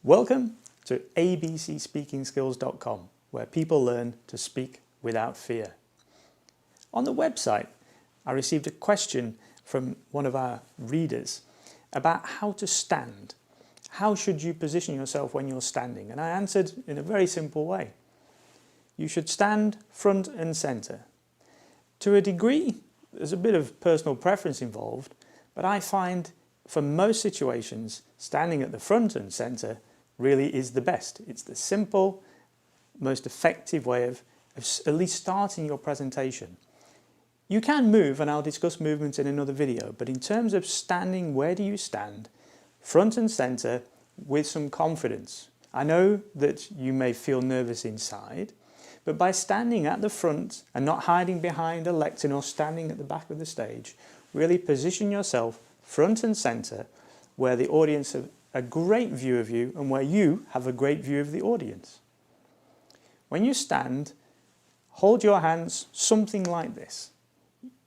Welcome to abcspeakingskills.com, where people learn to speak without fear. On the website, I received a question from one of our readers about how to stand. How should you position yourself when you're standing? And I answered in a very simple way. You should stand front and centre. To a degree, there's a bit of personal preference involved, but I find for most situations, standing at the front and centre really is the best. It's the simple, most effective way of at least starting your presentation. You can move, and I'll discuss movement in another video, but in terms of standing, where do you stand? Front and centre with some confidence. I know that you may feel nervous inside, but by standing at the front and not hiding behind a lectern or standing at the back of the stage, really position yourself front and centre where the audience have a great view of you and where you have a great view of the audience. When you stand, hold your hands something like this.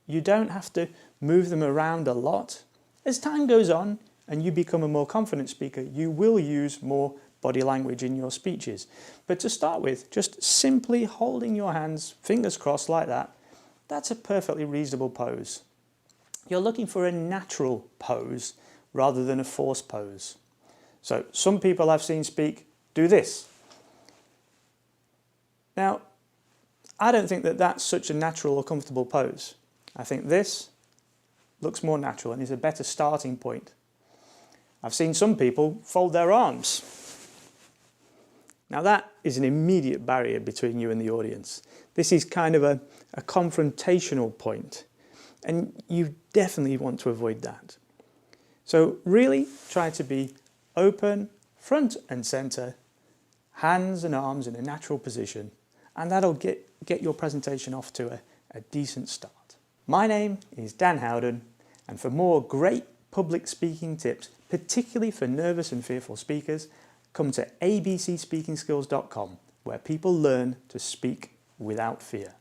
You don't have to move them around a lot. As time goes on and you become a more confident speaker, you will use more body language in your speeches. But to start with, just simply holding your hands, fingers crossed like that, that's a perfectly reasonable pose. You're looking for a natural pose rather than a forced pose. So some people I've seen speak do this. Now, I don't think that that's such a natural or comfortable pose. I think this looks more natural and is a better starting point. I've seen some people fold their arms. Now that is an immediate barrier between you and the audience. This is kind of a confrontational point, and you definitely want to avoid that. So really try to be open, front and centre, hands and arms in a natural position, and that'll get your presentation off to a decent start. My name is Dan Howden, and for more great public speaking tips, particularly for nervous and fearful speakers, come to abcspeakingskills.com, where people learn to speak without fear.